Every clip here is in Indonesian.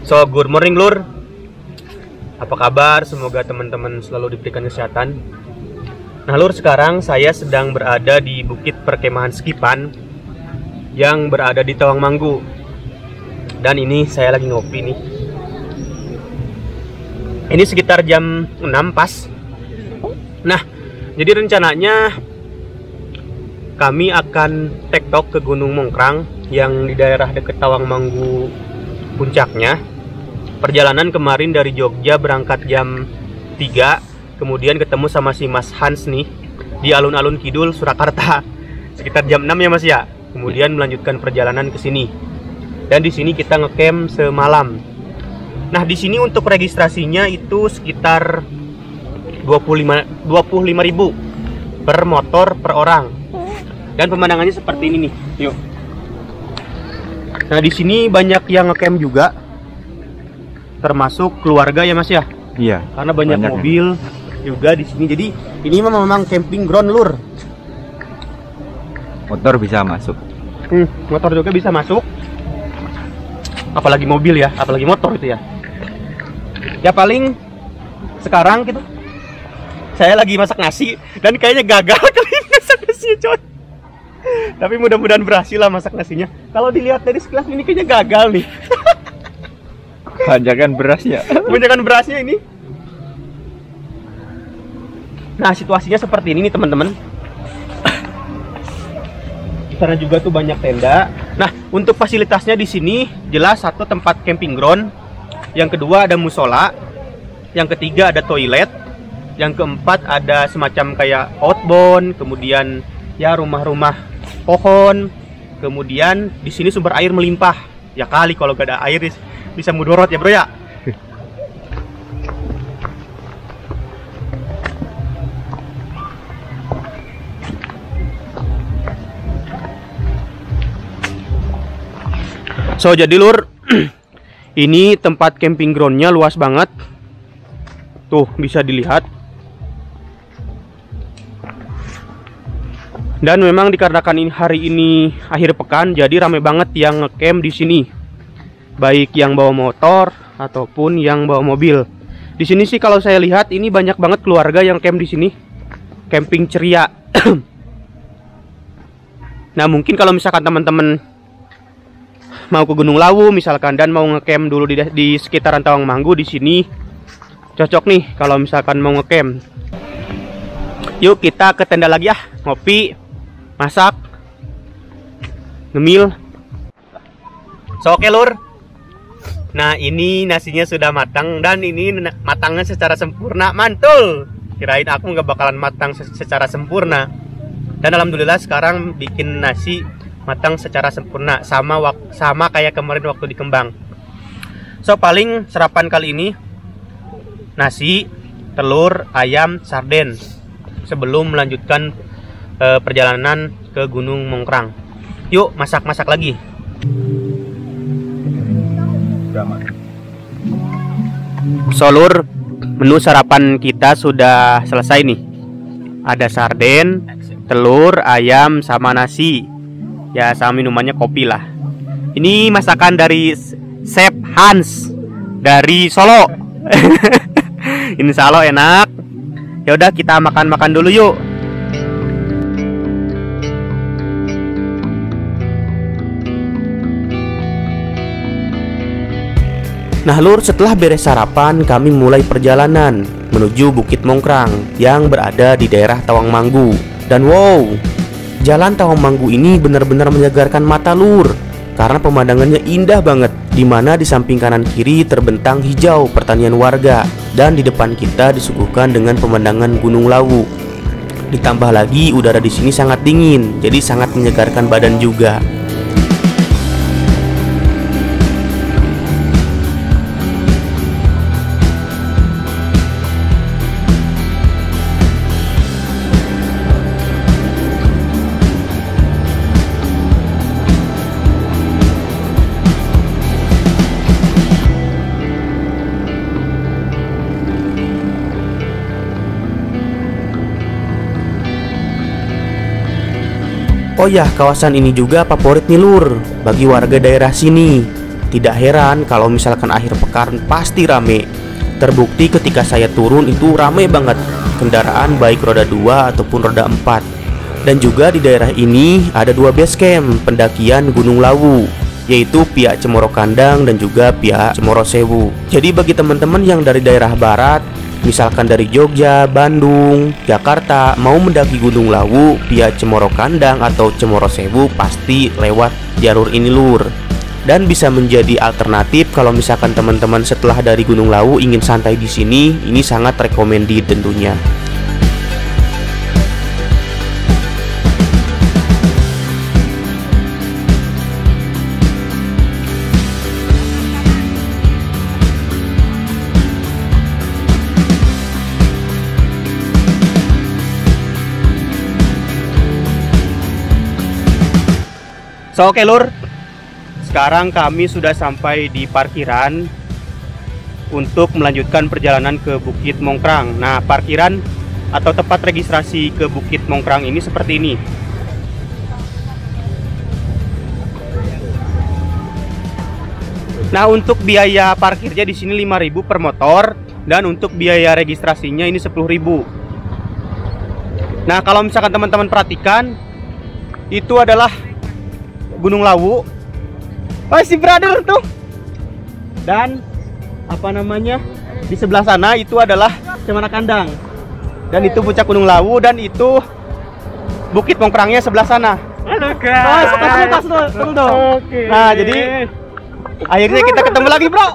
So, good morning Lur. Apa kabar? Semoga teman-teman selalu diberikan kesehatan. Nah Lur, sekarang saya sedang berada di Bukit Perkemahan Skipan yang berada di Tawangmanggu. Dan ini saya lagi ngopi nih. Ini sekitar jam 6 pas. Nah, jadi rencananya kami akan tektok ke Gunung Mongkrang yang di daerah dekat Tawangmanggu puncaknya. Perjalanan kemarin dari Jogja berangkat jam 3, kemudian ketemu sama si Mas Hans nih di alun-alun Kidul Surakarta sekitar jam 6 ya Mas ya. Kemudian melanjutkan perjalanan ke sini. Dan di sini kita ngecamp semalam. Nah, di sini untuk registrasinya itu sekitar 25.000 per motor per orang. Dan pemandangannya seperti ini nih. Yuk. Nah, di sini banyak yang ngecamp juga. Termasuk keluarga ya Mas ya? Iya. Karena banyak mobil juga di sini. Jadi ini memang camping ground Lur. Motor bisa masuk. Motor juga bisa masuk. Apalagi mobil ya, apalagi motor itu ya. Ya paling sekarang gitu. Saya lagi masak nasi dan kayaknya gagal kali ini masak nasi coy. Tapi mudah-mudahan berhasil lah masak nasinya. Kalau dilihat dari sekilas ini kayaknya gagal nih. Banyakan berasnya. Banyakan berasnya ini. Nah, situasinya seperti ini nih teman-teman. Di sana juga tuh banyak tenda. Nah, untuk fasilitasnya di sini jelas satu tempat camping ground, yang kedua ada musola, yang ketiga ada toilet, yang keempat ada semacam kayak outbound, kemudian ya rumah-rumah pohon, kemudian di sini sumber air melimpah. Ya kali kalau gak ada air bisa mudorot ya bro ya. So jadi Lur, ini tempat camping groundnya luas banget. Tuh bisa dilihat. Dan memang dikarenakan ini hari ini akhir pekan, jadi rame banget yang ngecamp di sini. Baik yang bawa motor ataupun yang bawa mobil. Di sini sih kalau saya lihat ini banyak banget keluarga yang camp di sini. Camping ceria. Nah, mungkin kalau misalkan teman-teman mau ke Gunung Lawu misalkan dan mau ngecamp dulu di sekitaran Tawangmanggu, di sini cocok nih kalau misalkan mau ngecamp. Yuk kita ke tenda lagi ya, ngopi, masak, ngemil. So oke Lur. Nah, ini nasinya sudah matang dan ini matangnya secara sempurna, mantul. Kirain aku nggak bakalan matang secara sempurna. Dan alhamdulillah sekarang bikin nasi matang secara sempurna sama kayak kemarin waktu di Kembang. So paling sarapan kali ini nasi, telur, ayam, sarden sebelum melanjutkan perjalanan ke Gunung Mongkrang. Yuk masak-masak lagi. So Lur, menu sarapan kita sudah selesai nih. Ada sarden, telur, ayam, sama nasi. Ya sama minumannya kopi lah. Ini masakan dari Chef Hans dari Solo. Insya Allah enak. Ya udah kita makan-makan dulu yuk. Nah Lur, setelah beres sarapan kami mulai perjalanan menuju Bukit Mongkrang yang berada di daerah Tawangmanggu. Dan wow, jalan Tawangmanggu ini benar-benar menyegarkan mata Lur, karena pemandangannya indah banget, dimana di samping kanan kiri terbentang hijau pertanian warga, dan di depan kita disuguhkan dengan pemandangan Gunung Lawu. Ditambah lagi udara di sini sangat dingin, jadi sangat menyegarkan badan juga. Oh ya, kawasan ini juga favorit nih Lur bagi warga daerah sini. Tidak heran kalau misalkan akhir pekan pasti rame. Terbukti ketika saya turun itu rame banget, kendaraan baik roda 2 ataupun roda 4. Dan juga di daerah ini ada 2 base camp pendakian Gunung Lawu, yaitu pihak Cemoro Kandang dan juga pihak Cemoro Sewu. Jadi bagi teman-teman yang dari daerah barat, misalkan dari Jogja, Bandung, Jakarta, mau mendaki Gunung Lawu via Cemoro Kandang atau Cemoro Sewu, pasti lewat jalur ini lur. Dan bisa menjadi alternatif kalau misalkan teman-teman setelah dari Gunung Lawu ingin santai di sini, ini sangat recommended tentunya. So, oke lur, sekarang kami sudah sampai di parkiran untuk melanjutkan perjalanan ke Bukit Mongkrang. Nah, parkiran atau tempat registrasi ke Bukit Mongkrang ini seperti ini. Nah, untuk biaya parkirnya di sini 5.000 per motor, dan untuk biaya registrasinya ini 10.000. Nah, kalau misalkan teman-teman perhatikan, itu adalah Gunung Lawu. Oh, si brother tuh. Dan apa namanya? Di sebelah sana itu adalah Cemoro Kandang. Dan itu puncak Gunung Lawu, dan itu Bukit Mongkrangnya sebelah sana. Halo guys. Nah, jadi akhirnya kita ketemu lagi, Bro.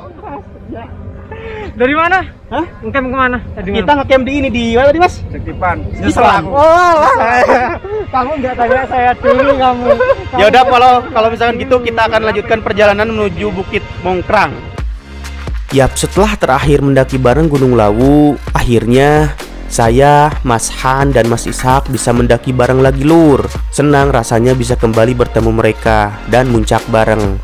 Dari mana? Hah? Ngecamp kemana? Kita ngecamp di ini, di mana tadi, Mas? Sekipan. Selang. Oh, kamu nggak tanya saya dulu kamu. Ya udah, kalau misalkan gitu kita akan lanjutkan perjalanan menuju Bukit Mongkrang. Yap, setelah terakhir mendaki bareng Gunung Lawu, akhirnya saya, Mas Han, dan Mas Ishak bisa mendaki bareng lagi lur. Senang rasanya bisa kembali bertemu mereka dan muncak bareng.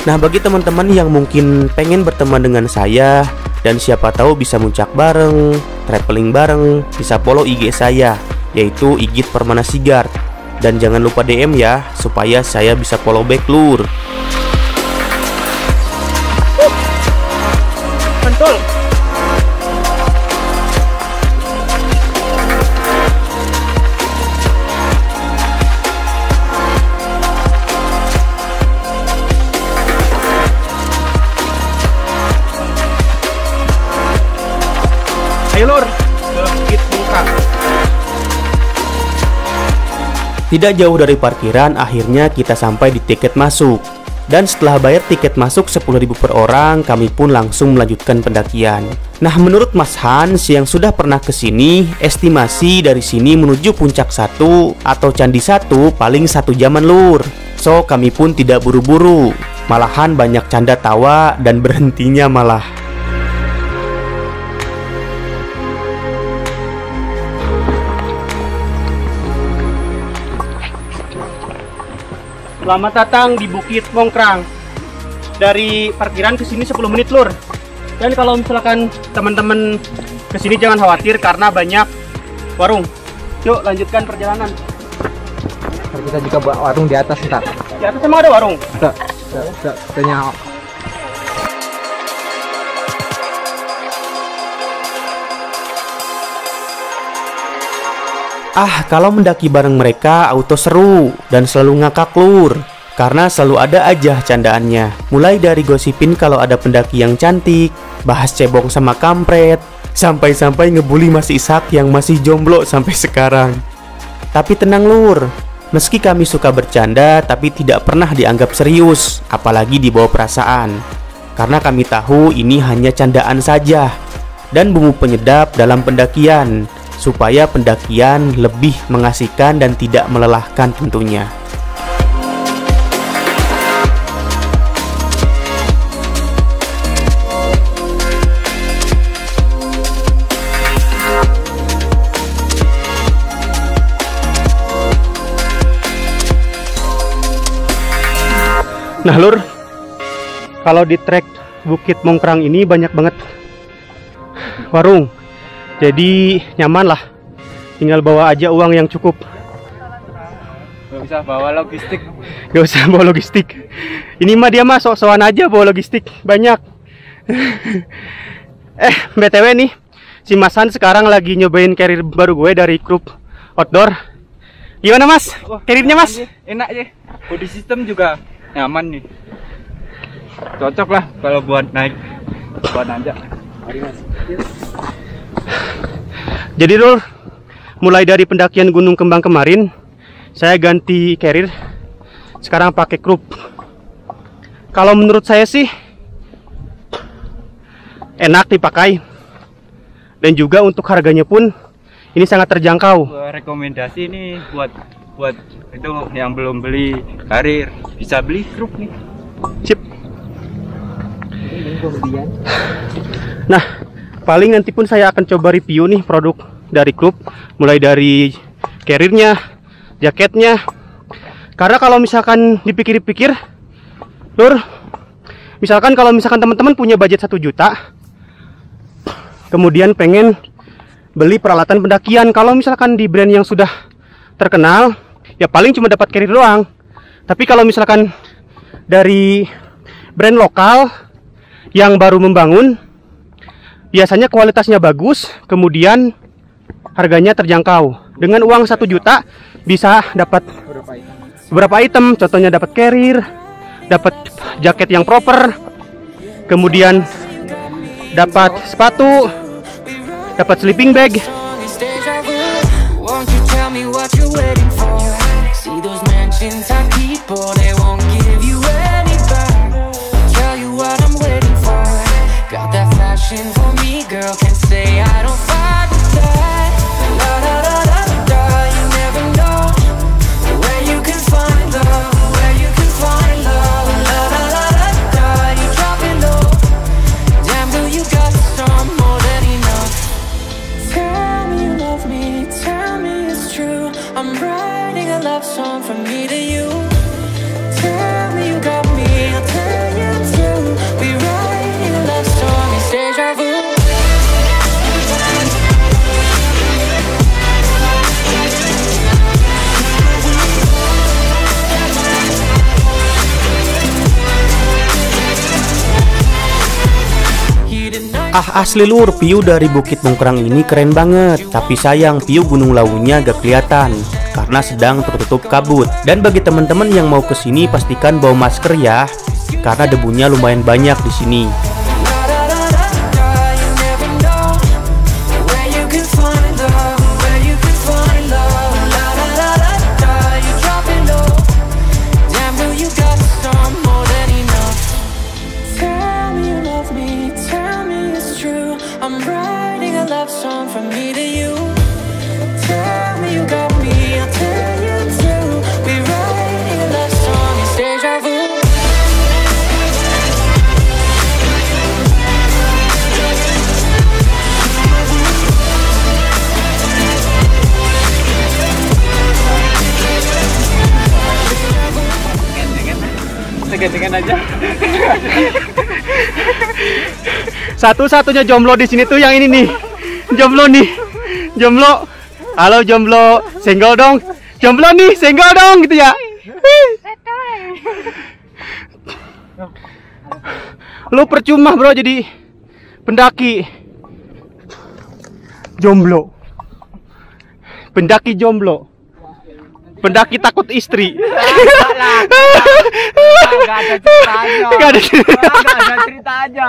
Nah, bagi teman-teman yang mungkin pengen berteman dengan saya dan siapa tahu bisa muncak bareng, traveling bareng, bisa follow IG saya, yaitu Igit Permana Sigart. Dan jangan lupa DM ya, supaya saya bisa follow back lur. Betul. Ayo lur, ke Bukit Mongkrang. Tidak jauh dari parkiran, akhirnya kita sampai di tiket masuk. Dan setelah bayar tiket masuk 10.000 per orang, kami pun langsung melanjutkan pendakian. Nah, menurut Mas Hans yang sudah pernah ke sini, estimasi dari sini menuju puncak 1 atau candi 1 paling 1 jaman lur. So, kami pun tidak buru-buru. Malahan banyak canda tawa dan berhentinya malah. Selamat datang di Bukit Mongkrang. Dari parkiran ke sini 10 menit lur. Dan kalau misalkan teman-teman ke sini jangan khawatir karena banyak warung. Yuk lanjutkan perjalanan. Kita juga buat warung di atas ntar. Di atas emang ada warung? Ada. Tanya. Kalau mendaki bareng mereka auto seru dan selalu ngakak lur, karena selalu ada aja candaannya. Mulai dari gosipin kalau ada pendaki yang cantik, bahas cebong sama kampret, sampai-sampai ngebully Mas Ishak yang masih jomblo sampai sekarang. Tapi tenang lur, meski kami suka bercanda tapi tidak pernah dianggap serius, apalagi dibawa perasaan. Karena kami tahu ini hanya candaan saja dan bumbu penyedap dalam pendakian, supaya pendakian lebih mengasihkan dan tidak melelahkan tentunya. Nah lur, kalau di trek Bukit Mongkrang ini banyak banget warung. Jadi nyaman lah, tinggal bawa aja uang yang cukup. usah bawa logistik. Gak usah bawa logistik. Ini mah dia mah sok-sokan aja bawa logistik banyak. BTW nih, si Mas Han sekarang lagi nyobain carrier baru gue dari grup outdoor. Gimana Mas? Carriernya Mas? Enak ya. Body system juga nyaman nih. Cocok lah kalau buat naik, buat nanjak. Mari Mas. Jadi Lur, mulai dari pendakian Gunung Kembang kemarin, saya ganti carrier. Sekarang pakai Krupp. Kalau menurut saya sih enak dipakai. Dan juga untuk harganya pun ini sangat terjangkau. Rekomendasi ini buat itu yang belum beli carrier, bisa beli Krupp nih. Sip. Nah, paling nanti pun saya akan coba review nih produk dari Krupp, mulai dari carriernya, jaketnya. Karena kalau misalkan dipikir-pikir, Lur, misalkan kalau misalkan teman-teman punya budget 1 juta, kemudian pengen beli peralatan pendakian, kalau misalkan di brand yang sudah terkenal, ya paling cuma dapat carrier doang. Tapi kalau misalkan dari brand lokal yang baru membangun, biasanya kualitasnya bagus, kemudian harganya terjangkau. Dengan uang 1 juta bisa dapat beberapa item. Contohnya dapat carrier, dapat jaket yang proper, kemudian dapat sepatu, dapat sleeping bag. Asli Lur, view dari Bukit Mungkrang ini keren banget. Tapi sayang view Gunung Lawunya gak kelihatan karena sedang tertutup kabut. Dan bagi teman-teman yang mau kesini pastikan bawa masker ya, karena debunya lumayan banyak di sini. Gantengan aja. Satu-satunya jomblo di sini tuh yang ini nih. Jomblo nih. Jomblo. Halo jomblo, senggol dong. Jomblo nih, senggol dong gitu ya. Lu percuma bro jadi pendaki. Jomblo. Pendaki jomblo. Pendaki takut istri. Gak ada ceritanya. Gak ada ceritanya.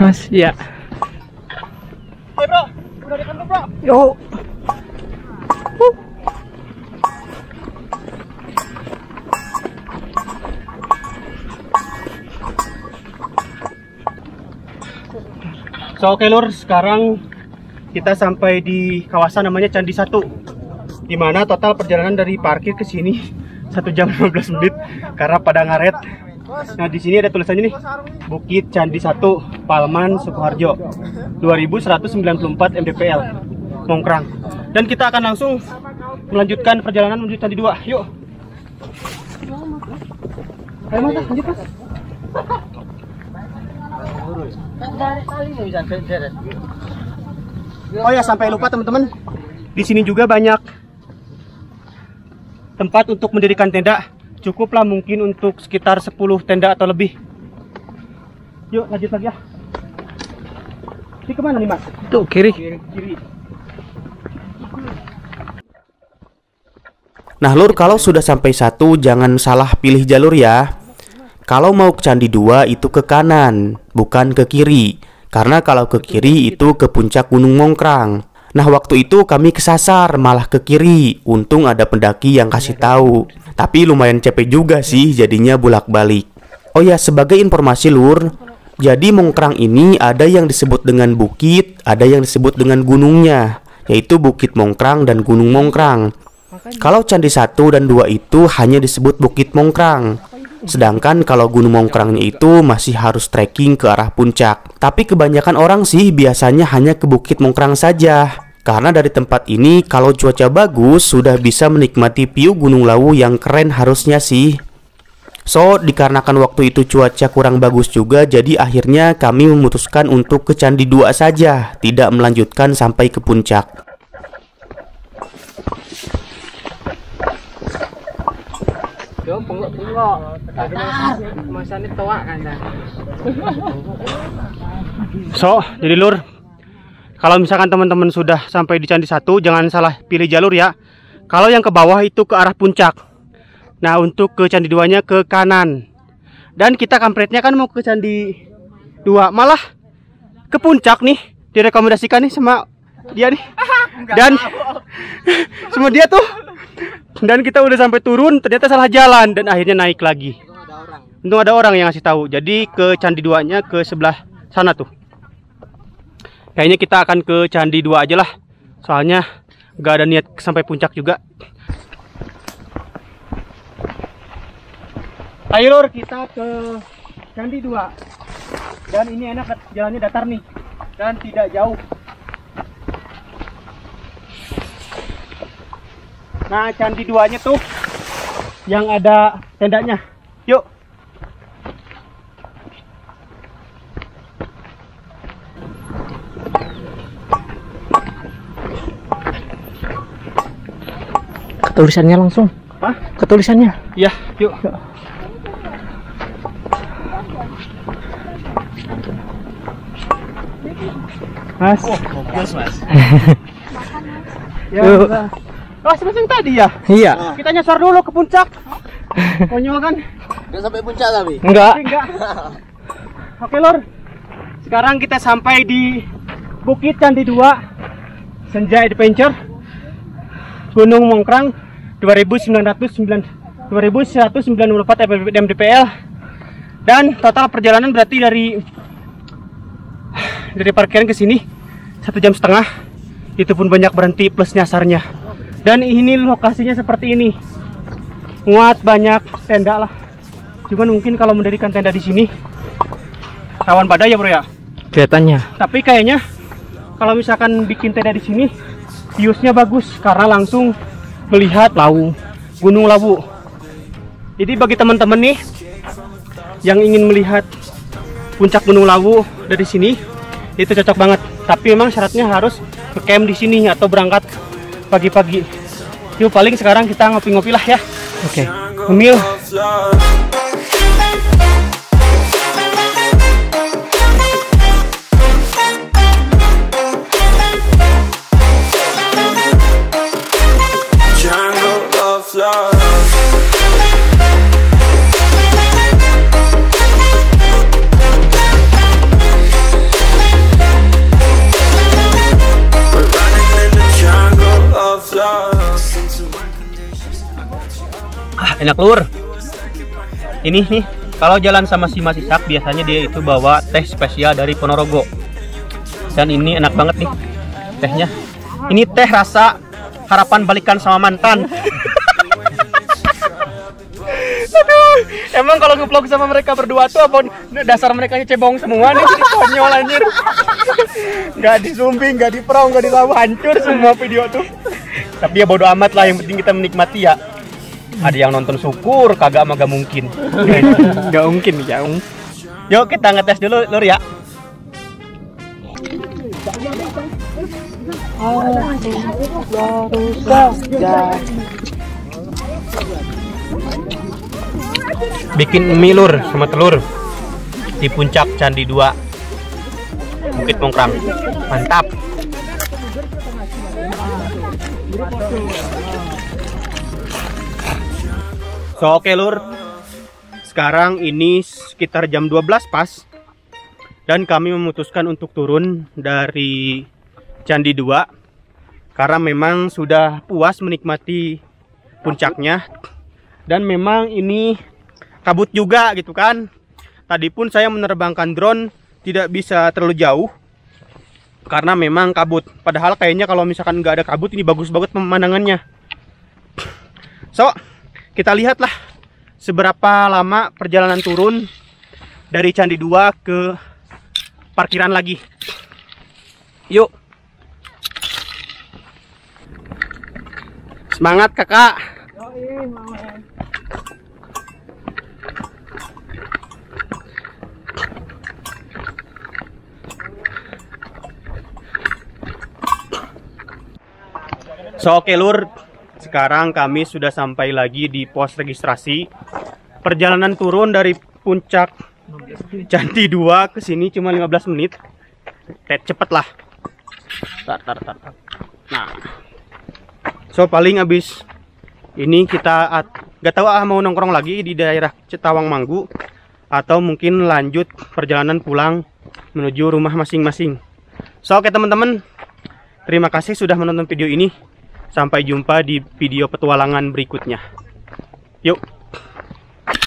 Mas, ya. Bro, udah di kantor bro. Yo. So oke Lur, sekarang kita sampai di kawasan namanya Candi 1, dimana total perjalanan dari parkir ke sini 1 jam 15 menit karena pada ngaret. Nah di sini ada tulisannya nih, Bukit Candi 1, Palman, Sukoharjo, 2194 mdpl, Mongkrang. Dan kita akan langsung melanjutkan perjalanan menuju Candi 2. Yuk. Ayo Mas, lanjut Mas. Oh ya, sampai lupa teman-teman. Di sini juga banyak tempat untuk mendirikan tenda. Cukuplah mungkin untuk sekitar 10 tenda atau lebih. Yuk lanjut lagi ya. Ini kemana nih Mas? Tuh kiri. Kiri. Nah Lur, kalau sudah sampai 1 jangan salah pilih jalur ya. Kalau mau ke Candi 2 itu ke kanan, bukan ke kiri. Karena kalau ke kiri itu ke puncak Gunung Mongkrang. Nah waktu itu kami kesasar malah ke kiri. Untung ada pendaki yang kasih tahu. Tapi lumayan capek juga sih jadinya bolak-balik. Oh ya, sebagai informasi Lur, jadi Mongkrang ini ada yang disebut dengan bukit, ada yang disebut dengan gunungnya, yaitu Bukit Mongkrang dan Gunung Mongkrang. Kalau Candi 1 dan 2 itu hanya disebut Bukit Mongkrang. Sedangkan kalau Gunung Mongkrangnya itu masih harus trekking ke arah puncak. Tapi kebanyakan orang sih biasanya hanya ke Bukit Mongkrang saja. Karena dari tempat ini kalau cuaca bagus sudah bisa menikmati view Gunung Lawu yang keren harusnya sih. So, dikarenakan waktu itu cuaca kurang bagus juga, jadi akhirnya kami memutuskan untuk ke Candi 2 saja, tidak melanjutkan sampai ke puncak. So, jadi Lur, kalau misalkan teman-teman sudah sampai di Candi 1, jangan salah pilih jalur ya. Kalau yang ke bawah itu ke arah puncak. Nah, untuk ke Candi 2-nya ke kanan. Dan kita kampretnya kan mau ke Candi 2, malah ke puncak nih. Direkomendasikan nih sama dia nih. Dan sama dia tuh. Dan kita udah sampai turun, ternyata salah jalan dan akhirnya naik lagi. Untung ada orang yang ngasih tahu. Jadi ke Candi 2-nya ke sebelah sana tuh. Kayaknya kita akan ke Candi 2 aja lah. Soalnya gak ada niat sampai puncak juga. Ayo Lur, kita ke Candi 2. Dan ini enak, jalannya datar nih. Dan tidak jauh. Nah, Candi 2-nya tuh yang ada tendanya. Yuk. Tulisannya langsung. Hah? Ketulisannya. Iya, yuk. Mas. Fokus Mas. Ya, oh, seperti yang tadi ya? Iya. Kita nyasar dulu ke puncak. Konyol kan? Udah sampai puncak tapi. Enggak. Enggak. Oke Lur. Sekarang kita sampai di Bukit Candi 2 Senja Adventure Gunung Mongkrang 2194 mdpl. Dan total perjalanan berarti dari parkiran ke sini 1,5 jam. Itu pun banyak berhenti plus nyasarnya. Dan ini lokasinya seperti ini. Muat banyak tenda lah. Cuman mungkin kalau mendirikan tenda di sini rawan badai ya bro ya. Kelihatannya. Tapi kayaknya kalau misalkan bikin tenda di sini viewsnya bagus karena langsung melihat Gunung Lawu. Jadi bagi teman-teman nih yang ingin melihat puncak Gunung Lawu dari sini itu cocok banget. Tapi memang syaratnya harus camp di sini atau berangkat pagi-pagi. Yuk, paling sekarang kita ngopi-ngopi lah ya. Oke. Ngemil. Enak Lur. Ini nih, kalau jalan sama si Mas Isak biasanya dia itu bawa teh spesial dari Ponorogo. Dan ini enak banget nih tehnya. Ini teh rasa harapan balikan sama mantan. Aduh, emang kalau nge-vlog sama mereka berdua tuh apa dasar mereka cebong semua nih, konyol anjir. Gak di zooming, gak di pro, gak di lawu, hancur semua video tuh. Tapi ya bodo amat lah, yang penting kita menikmati ya. Ada yang nonton syukur, kagak mah gak mungkin. Gak mungkin, jauh. Yuk kita ngetes dulu Lur ya. Bikin mie lur sama telur di puncak Candi 2 Bukit Mongkrang. Mantap. So oke lur, sekarang ini sekitar jam 12 pas dan kami memutuskan untuk turun dari Candi 2 karena memang sudah puas menikmati puncaknya. Dan memang ini kabut juga gitu kan. Tadi pun saya menerbangkan drone tidak bisa terlalu jauh karena memang kabut. Padahal kayaknya kalau misalkan nggak ada kabut ini bagus banget pemandangannya. So kita lihatlah seberapa lama perjalanan turun dari Candi 2 ke parkiran lagi. Yuk. Semangat kakak. So oke lur, sekarang kami sudah sampai lagi di pos registrasi. Perjalanan turun dari puncak Candi 2 ke sini cuma 15 menit. Cepet lah. Tar. Nah, so paling abis ini kita gak tahu mau nongkrong lagi di daerah Tawangmangu atau mungkin lanjut perjalanan pulang menuju rumah masing-masing. So oke teman-teman, terima kasih sudah menonton video ini. Sampai jumpa di video petualangan berikutnya. Yuk.